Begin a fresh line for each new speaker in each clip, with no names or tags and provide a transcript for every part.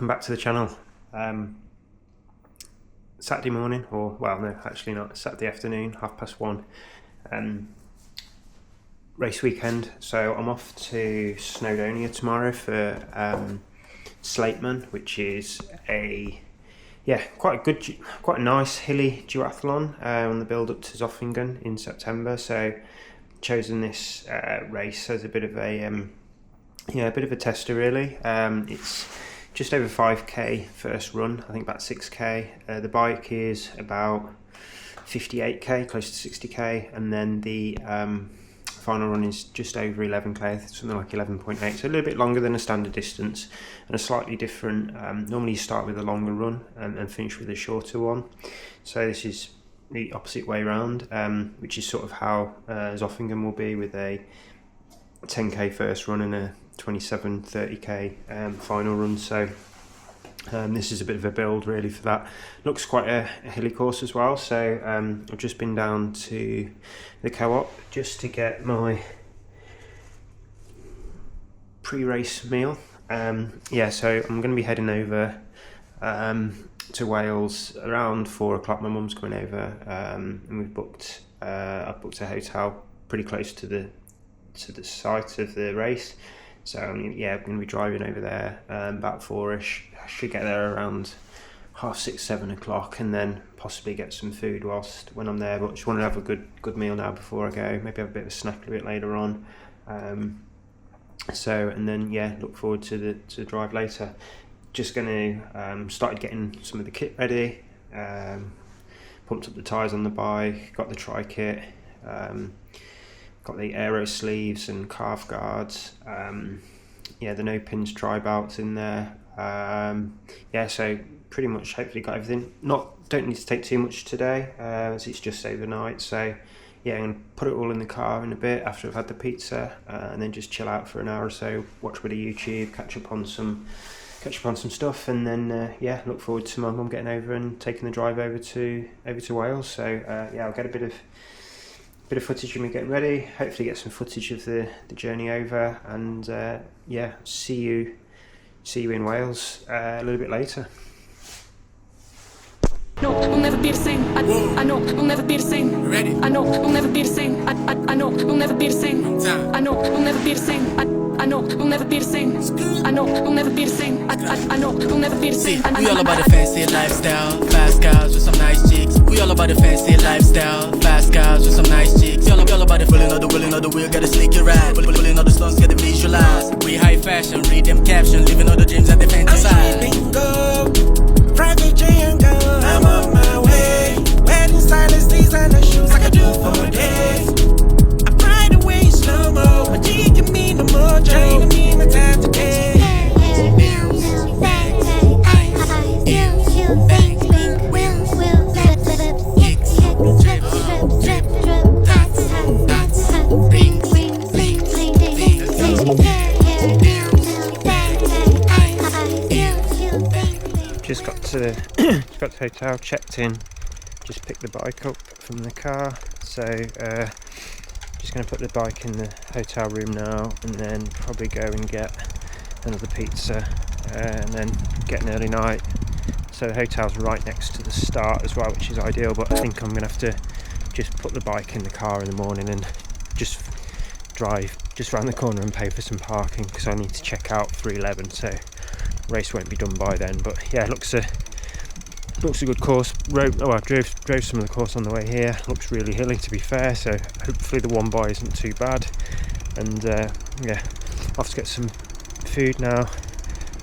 welcome back to the channel. Saturday morning, or well no, actually not, Saturday afternoon, 1:30. Race weekend, so I'm off to Snowdonia tomorrow for Slateman, which is quite a nice hilly duathlon on the build up to Zofingen in September. So chosen this race as a bit of a tester really. It's just over 5k first run, I think about 6k. The bike is about 58k, close to 60k, and then the final run is just over 11k, something like 11.8, so a little bit longer than a standard distance and a slightly different. Normally you start with a longer run and finish with a shorter one, so this is the opposite way around, which is sort of how Zofingen will be, with a 10k first run and a 30k final run. So this is a bit of a build really for that. Looks quite a hilly course as well. So I've just been down to the co-op just to get my pre-race meal. So I'm going to be heading over to Wales around 4 o'clock. My mum's coming over, and I've booked a hotel pretty close to the site of the race. So I'm going to be driving over there about 4ish. I should get there around 6:30, 7 o'clock, and then possibly get some food when I'm there. But just want to have a good meal now before I go. Maybe have a bit of a snack a bit later on. Look forward to the drive later. Just going to started getting some of the kit ready. Pumped up the tyres on the bike. Got the tri kit. Got the aero sleeves and calf guards. The no pins tri belts in there. So pretty much hopefully got everything. Don't need to take too much today, as it's just overnight. So I'm gonna put it all in the car in a bit after I've had the pizza, and then just chill out for an hour or so, watch a bit of YouTube, catch up on some stuff, and then look forward to my mum getting over and taking the drive over to Wales. So I'll get a bit of footage of me getting ready, hopefully get some footage of the journey over, and see you in Wales a little bit later.
No, we'll never be the same. I know we'll never be the same.
Ready?
I know we'll never be the same. I know we'll never be the same. I know we'll never be the same. I know we'll never be the same. I know we'll never be the same. I know we'll never be the same.
We all about the fancy lifestyle, fast cars with some nice chicks. We all about the fancy lifestyle, fast cars with some nice chicks. We all about the pulling of the wheel, gotta slick your ride. Pulling of the slums, gotta visualize. We high fashion, read them captions, living all the dreams that they fantasize.
Bingo, private Django, I'm on my way. Wedding stylists, these are the shoes I could do for days. I ride away slow-mo, my G give me no more, training me my time today.
Just got to the hotel, checked in, just picked the bike up from the car. So just going to put the bike in the hotel room now, and then probably go and get another pizza, and then get an early night. So the hotel's right next to the start as well, which is ideal, but I think I'm going to have to just put the bike in the car in the morning and just drive just round the corner and pay for some parking, because I need to check out 3:11, so race won't be done by then. But yeah, looks a good course. I drove some of the course on the way here. Looks really hilly, to be fair, so hopefully the one by isn't too bad. And I'll have to get some food now,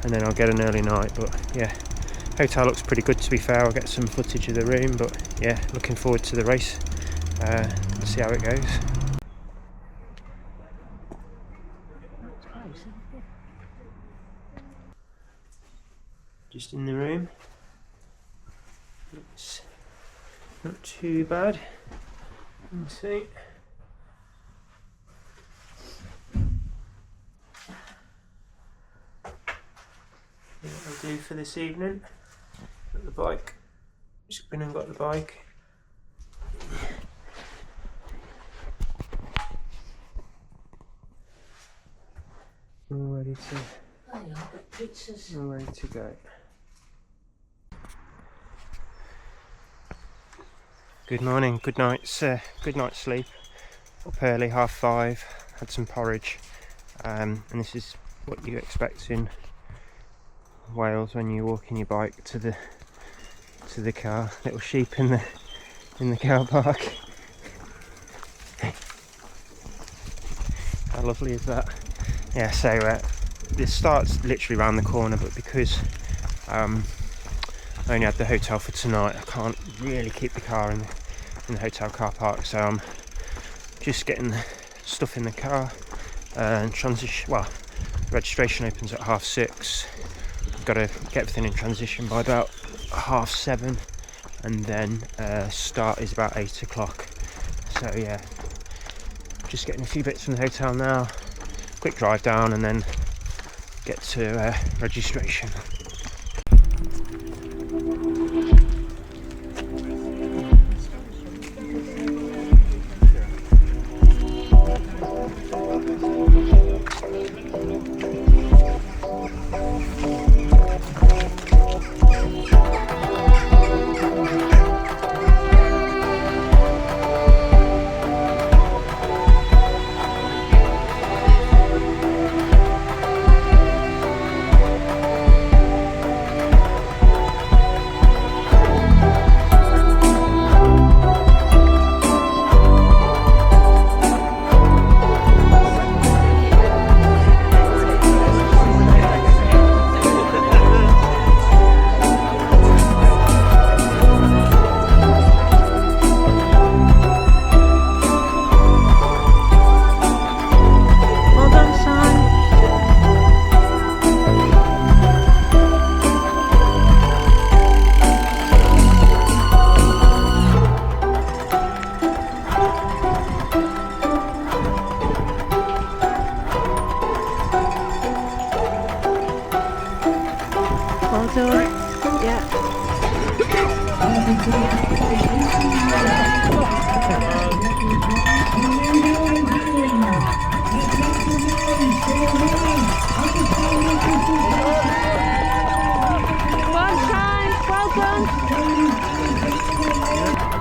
and then I'll get an early night. But yeah, hotel looks pretty good, to be fair. I'll get some footage of the room, but yeah, looking forward to the race. Let's see how it goes. Just in the room. Looks not too bad. Let's see. What I'll do for this evening. Got the bike. Just been and got the bike. All ready to I'm ready to go. Good morning, good night's sleep. Up early, 5:30, had some porridge, and this is what you expect in Wales when you walk in your bike to the car. Little sheep in the car park. How lovely is that? Yeah, so this starts literally around the corner, but because I only had the hotel for tonight, I can't really keep the car in the hotel car park, so I'm just getting the stuff in the car and transition. Well, registration opens at 6:30. Got to get everything in transition by about 7:30, and then start is about 8 o'clock. So yeah, just getting a few bits from the hotel now, quick drive down, and then get to registration.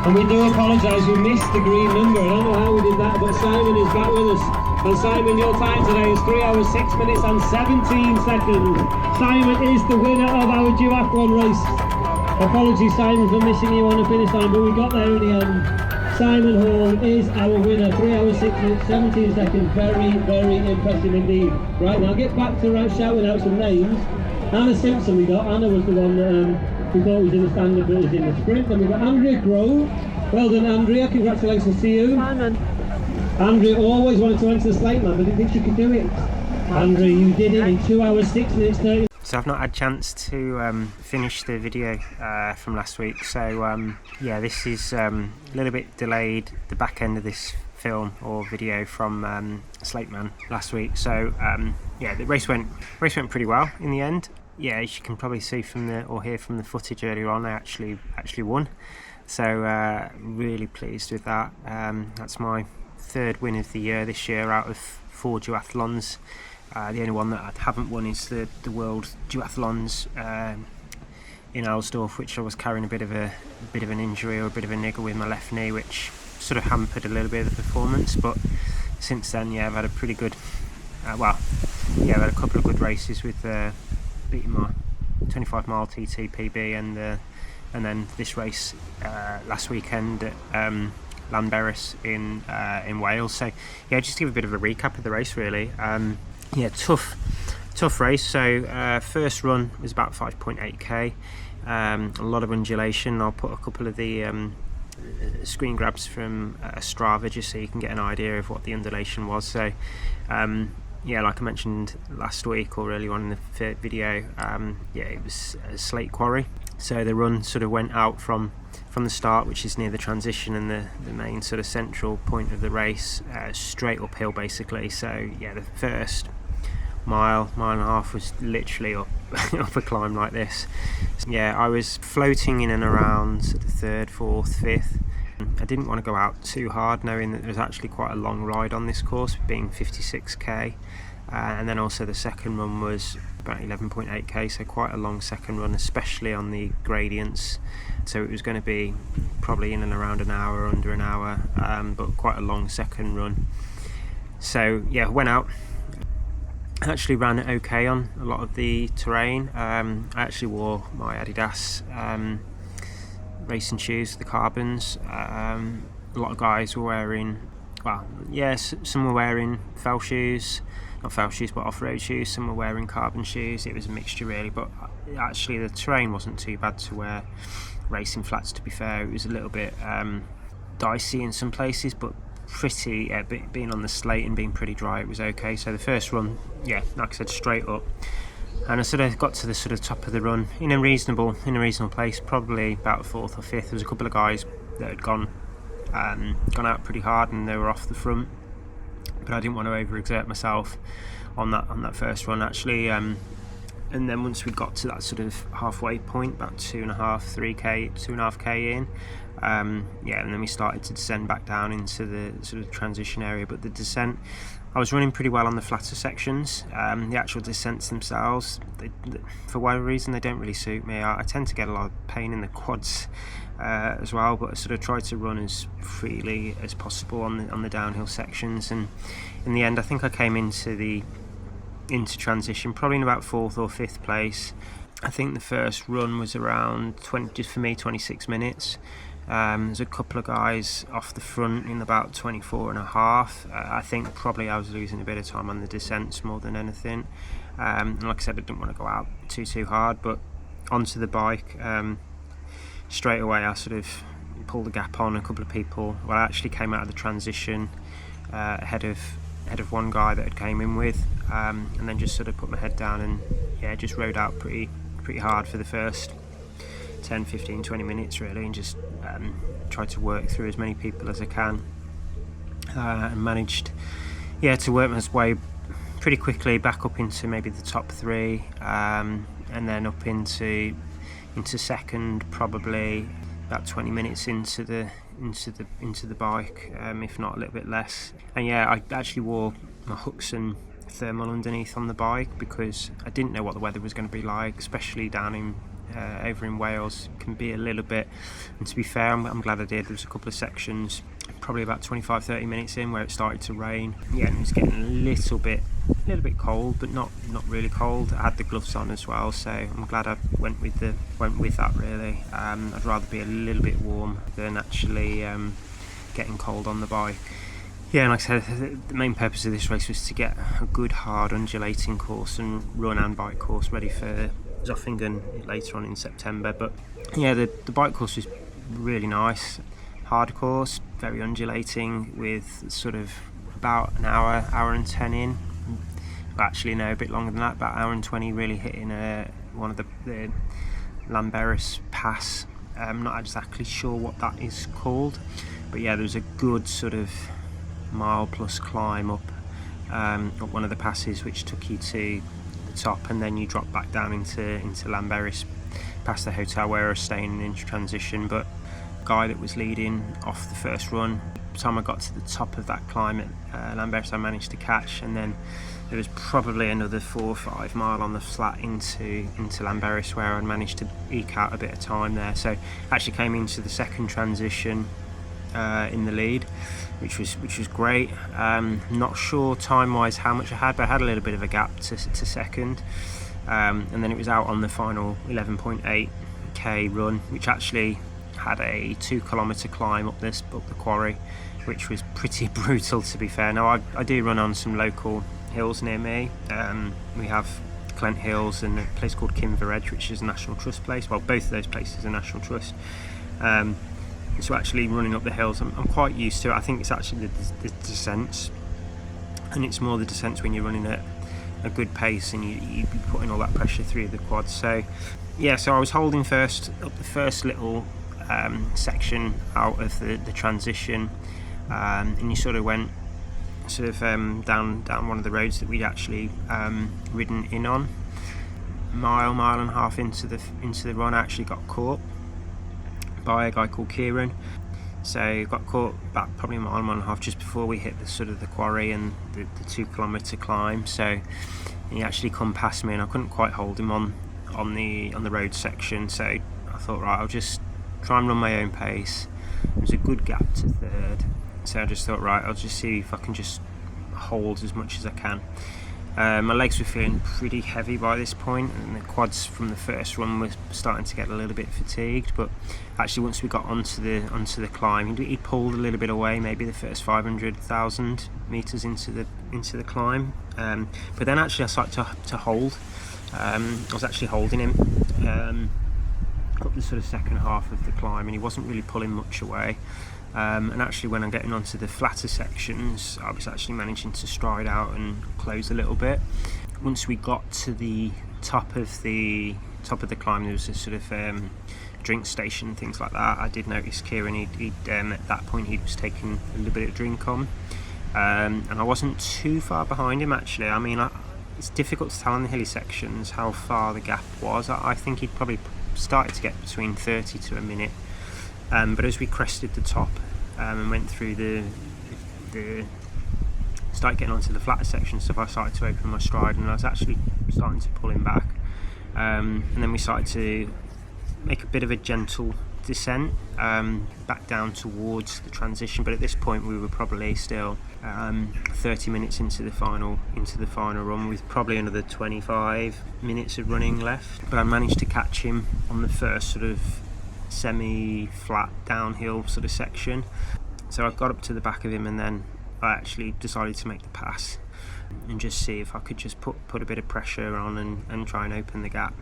And we do apologise, we missed the green number. I don't know how we did that, but Simon is back with us. And Simon, your time today is 3 hours, 6 minutes and 17 seconds. Simon is the winner of our duathlon race. Apologies, Simon, for missing you on the finish line, but we got there in the end. Simon Hall is our winner, 3 hours, 6 minutes, 17 seconds. Very, very impressive indeed. Right, now get back to shouting out some names. Anna Simpson we got. Anna was the one that we thought was in the standard, but was in the sprint. Then we've got Andrea Grove. Well done, Andrea. Congratulations to you.
Simon.
Andrea always wanted to enter the Slateman, but didn't think she could do it. Andrea, you did it in 2 hours, 6 minutes, 30.
So I've not had a chance to finish the video from last week, so yeah, this is a little bit delayed, the back end of this film or video from Slateman last week. So yeah, the race went pretty well in the end. Yeah, as you can probably see from or hear from the footage earlier on, I actually won. So really pleased with that. That's my third win of the year this year out of 4 duathlons. The only one that I haven't won is the World Duathlons in Alsdorf, which I was carrying a bit of an injury or a bit of a niggle with my left knee, which sort of hampered a little bit of the performance. But since then, yeah, I've had a pretty good, I've had a couple of good races with beating my 25-mile TT PB and then this race last weekend at Llanberis in Wales. So yeah, just to give a bit of a recap of the race really. Yeah, tough race. So first run was about 5.8k, a lot of undulation. I'll put a couple of the screen grabs from Strava just so you can get an idea of what the undulation was. So yeah, like I mentioned last week or earlier on in the video, yeah, it was a slate quarry. So the run sort of went out from the start, which is near the transition and the main sort of central point of the race, straight uphill basically. So yeah, the first mile and a half was literally up a climb like this. So, yeah, I was floating in and around sort of 3rd, 4th, 5th. I didn't want to go out too hard, knowing that there was actually quite a long ride on this course, being 56k. And then also the second run was about 11.8k, so quite a long second run, especially on the gradients. So it was going to be probably in and around an hour, under an hour, but quite a long second run. So yeah, went out, actually ran okay on a lot of the terrain. I actually wore my Adidas racing shoes, the carbons. A lot of guys were wearing, well, yes, some were wearing fell shoes, not fell shoes but off-road shoes, some were wearing carbon shoes. It was a mixture really, but actually the terrain wasn't too bad to wear racing flats, to be fair. It was a little bit dicey in some places, but pretty, being on the slate and being pretty dry, it was okay. So the first run, yeah, like I said, straight up, and I sort of got to the sort of top of the run in a reasonable place, probably about 4th or 5th. There was a couple of guys that had gone out pretty hard and they were off the front, but I didn't want to overexert myself on that first run actually. And then once we got to that sort of halfway point, about 2.5k in, and then we started to descend back down into the sort of transition area. But the descent, I was running pretty well on the flatter sections. The actual descents themselves, for whatever reason, they don't really suit me. I tend to get a lot of pain in the quads as well, but I sort of tried to run as freely as possible on the downhill sections, and in the end I think I came into transition probably in about 4th or 5th place. I think the first run was around 26 minutes. There's a couple of guys off the front in about 24 and a half. I think probably I was losing a bit of time on the descents more than anything. And like I said, I didn't want to go out too hard, but onto the bike, straight away I sort of pulled the gap on a couple of people. Well, I actually came out of the transition ahead of one guy that had came in with, and then just sort of put my head down and just rode out pretty hard for the first 10, 15, 20 minutes really, and just tried to work through as many people as I can, and managed to work my way pretty quickly back up into maybe the top 3, and then up into second, probably about 20 minutes into the bike, if not a little bit less. And I actually wore my hooks and thermal underneath on the bike because I didn't know what the weather was going to be like, especially down in over in Wales. It can be a little bit, and to be fair, I'm glad I did. There was a couple of sections probably about 25-30 minutes in where it started to rain, and it was getting a little bit cold, but not really cold. I had the gloves on as well, so I'm glad I went with that really. I'd rather be a little bit warm than actually getting cold on the bike. And like I said, the main purpose of this race was to get a good hard undulating course and run and bike course ready for Zofingen later on in September. But the bike course was really nice, hard course, very undulating, with sort of about an hour and 10 in. Actually no, a bit longer than that, about an hour and 20, really hitting one of the Lamberis Pass. I'm not exactly sure what that is called, but there was a good sort of mile plus climb up one of the passes, which took you to the top, and then you drop back down into Lamberis, past the hotel where I was staying in transition. But the guy that was leading off the first run, by the time I got to the top of that climb at Lamberis, I managed to catch, and then there was probably another 4 or 5 mile on the flat into Lamberis where I managed to eke out a bit of time there. So I actually came into the second transition in the lead, which was great. Not sure time wise how much I had, but I had a little bit of a gap to second, and then it was out on the final 11.8k run, which actually had a 2 kilometre climb up the quarry, which was pretty brutal, to be fair. Now I do run on some local hills near me. We have Clent Hills and a place called Kinver Edge, which is a National Trust place. Well, both of those places are National Trust. So actually running up the hills, I'm quite used to it. I think it's actually the descents, and it's more the descents when you're running at a good pace and you're putting all that pressure through the quads. So so I was holding first up the first little section out of the transition, and you sort of went down one of the roads that we'd actually ridden in on. Mile and a half into the run, I actually got caught by a guy called Kieran. So got caught back probably a mile and a half just before we hit the sort of the quarry and the 2 kilometre climb. So he actually come past me and I couldn't quite hold him on the road section. So I thought, right, I'll just try and run my own pace. It was a good gap to third. So I just thought, right, I'll just see if I can just hold as much as I can. My legs were feeling pretty heavy by this point, and the quads from the first run were starting to get a little bit fatigued. But actually, once we got onto the climb, he pulled a little bit away, maybe the first 500,000 meters into the climb. But then actually, I started to hold. I was actually holding him up the sort of second half of the climb, and he wasn't really pulling much away. And actually, when I'm getting onto the flatter sections, I was actually managing to stride out and close a little bit. Once we got to the top of the climb, there was a sort of drink station, things like that. I did notice Kieran, he'd at that point he was taking a little bit of drink on, and I wasn't too far behind him actually. I mean, it's difficult to tell on the hilly sections how far the gap was. I think he'd probably started to get between 30 to a minute. But as we crested the top and went through started getting onto the flatter section stuff, I started to open my stride and I was actually starting to pull him back. And then we started to make a bit of a gentle descent back down towards the transition. But at this point, we were probably still 30 minutes into the final run, with probably another 25 minutes of running left. But I managed to catch him on the first sort of semi-flat downhill sort of section. So I got up to the back of him, and then I actually decided to make the pass and just see if I could just put a bit of pressure on and try and open the gap.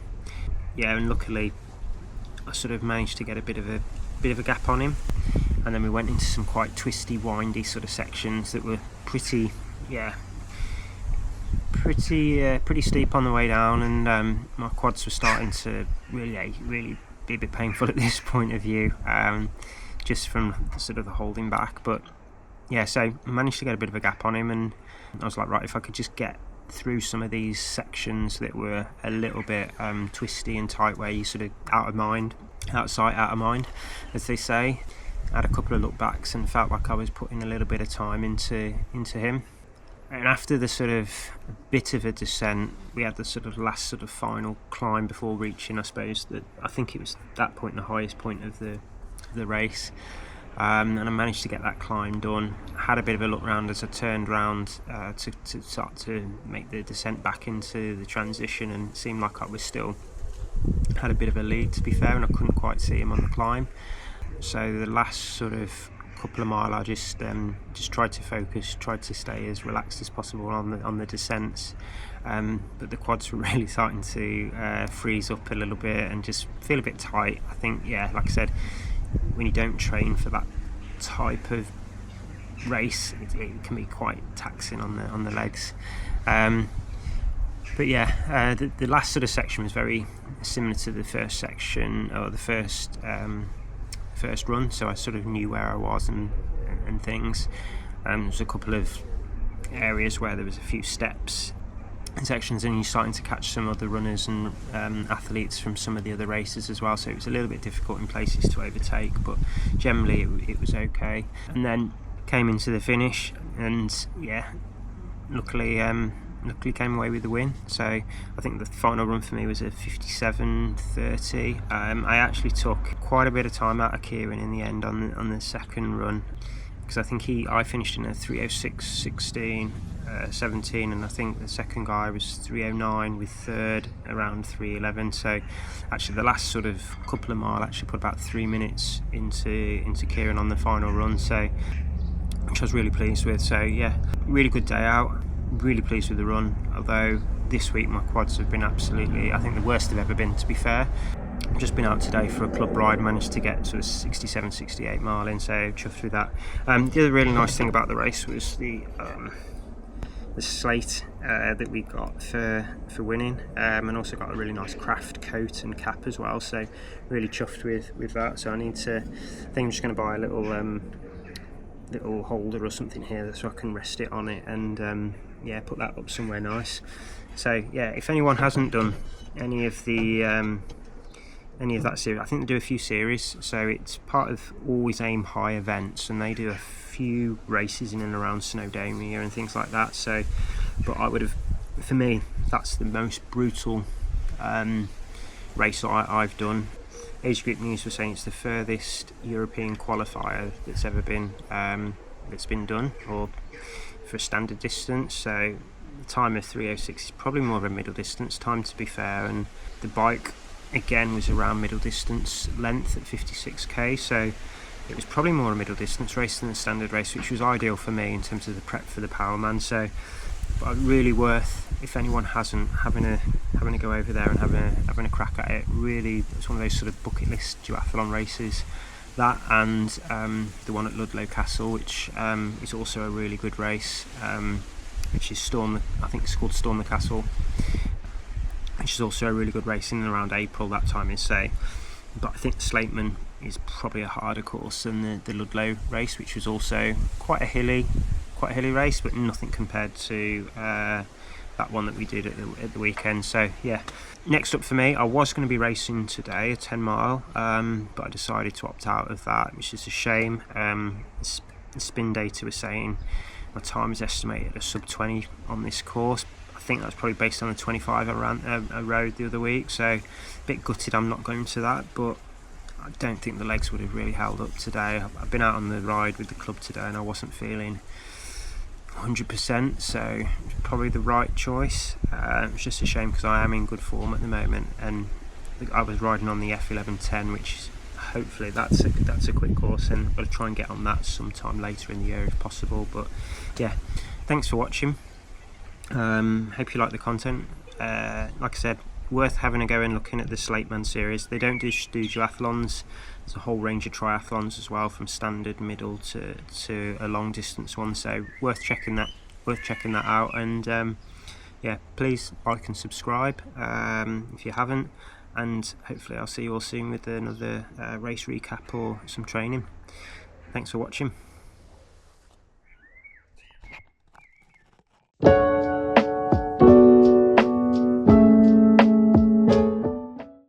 Yeah, and luckily I sort of managed to get a bit of a gap on him, and then we went into some quite twisty, windy sort of sections that were pretty steep on the way down, and my quads were starting to really be a bit painful at this point of view, just from the holding back. But yeah, so I managed to get a bit of a gap on him, and I was like, right, if I could just get through some of these sections that were a little bit twisty and tight, where you sort of out sight, out of mind, as they say. I had a couple of look backs and felt like I was putting a little bit of time into him. And after the sort of bit of a descent, we had the sort of last sort of final climb before reaching, I suppose, I think it was that point, the highest point of the race. And I managed to get that climb done. I had a bit of a look round as I turned round to start to make the descent back into the transition, and it seemed like I was still had a bit of a lead, to be fair, and I couldn't quite see him on the climb. So the last sort of couple of mile, I just tried to focus, tried to stay as relaxed as possible on the descents, but the quads were really starting to freeze up a little bit and just feel a bit tight. I think, yeah, like I said, when you don't train for that type of race, it can be quite taxing on the legs. But yeah, the last sort of section was very similar to the first section, or the first run, so I sort of knew where I was and things. There was a couple of areas where there was a few steps and sections, and you're starting to catch some other runners and athletes from some of the other races as well, so it was a little bit difficult in places to overtake, but generally it was okay. And then came into the finish, and yeah, luckily came away with the win. So I think the final run for me was a 57:30. I actually took quite a bit of time out of Kieran in the end on the second run, because I think I finished in a 3:06:16, 17, and I think the second guy was 3:09 with third around 3:11. So actually the last sort of couple of mile actually put about 3 minutes into Kieran on the final run, so which I was really pleased with. So yeah, really good day out. Really pleased with the run, although this week my quads have been absolutely, I think, the worst they've ever been, to be fair. I've just been out today for a club ride, managed to get sort of 67-68 mile in, so chuffed with that. The other really nice thing about the race was the slate that we got for winning, and also got a really nice craft coat and cap as well, so really chuffed with that. So I think I'm just going to buy a little holder or something here so I can rest it on it, and yeah, put that up somewhere nice. So yeah, if anyone hasn't done any of the any of that series. I think they do a few series, so it's part of Always Aim High events, and they do a few races in and around Snowdonia and things like that. So, but I would have, for me, that's the most brutal race I've done. Age Group News was saying it's the furthest European qualifier that's ever been done, or for a standard distance. So the time of 3:06 is probably more of a middle distance time, to be fair, and the bike again was around middle distance length at 56k, so it was probably more a middle distance race than the standard race, which was ideal for me in terms of the prep for the Powerman. So, but really worth, if anyone hasn't, having a go over there and having a crack at it. Really, it's one of those sort of bucket list duathlon races. That and the one at Ludlow Castle, which is also a really good race, which is I think it's called Storm the Castle, which is also a really good race in and around April, that time is, say. But I think Slateman is probably a harder course than the Ludlow race, which was also quite a hilly race, but nothing compared to that one that we did at the weekend. So yeah, next up for me, I was going to be racing today a 10 mile, but I decided to opt out of that, which is a shame. The spin data was saying my time is estimated at a sub 20 on this course. I think that's probably based on the 25 I ran a road the other week, so a bit gutted I'm not going to that, but I don't think the legs would have really held up today. I've been out on the ride with the club today and I wasn't feeling 100%, so it's probably the right choice. It's just a shame because I am in good form at the moment, and I was riding on the F1110, which is, hopefully that's a quick course, and I've got to try and get on that sometime later in the year if possible. But yeah, thanks for watching. Hope you like the content. Like I said, worth having a go and looking at the Slateman series. They don't just do duathlons, there's a whole range of triathlons as well, from standard, middle to a long distance one, so worth checking that out. And yeah, please like and subscribe if you haven't, and hopefully I'll see you all soon with another race recap or some training. Thanks for watching.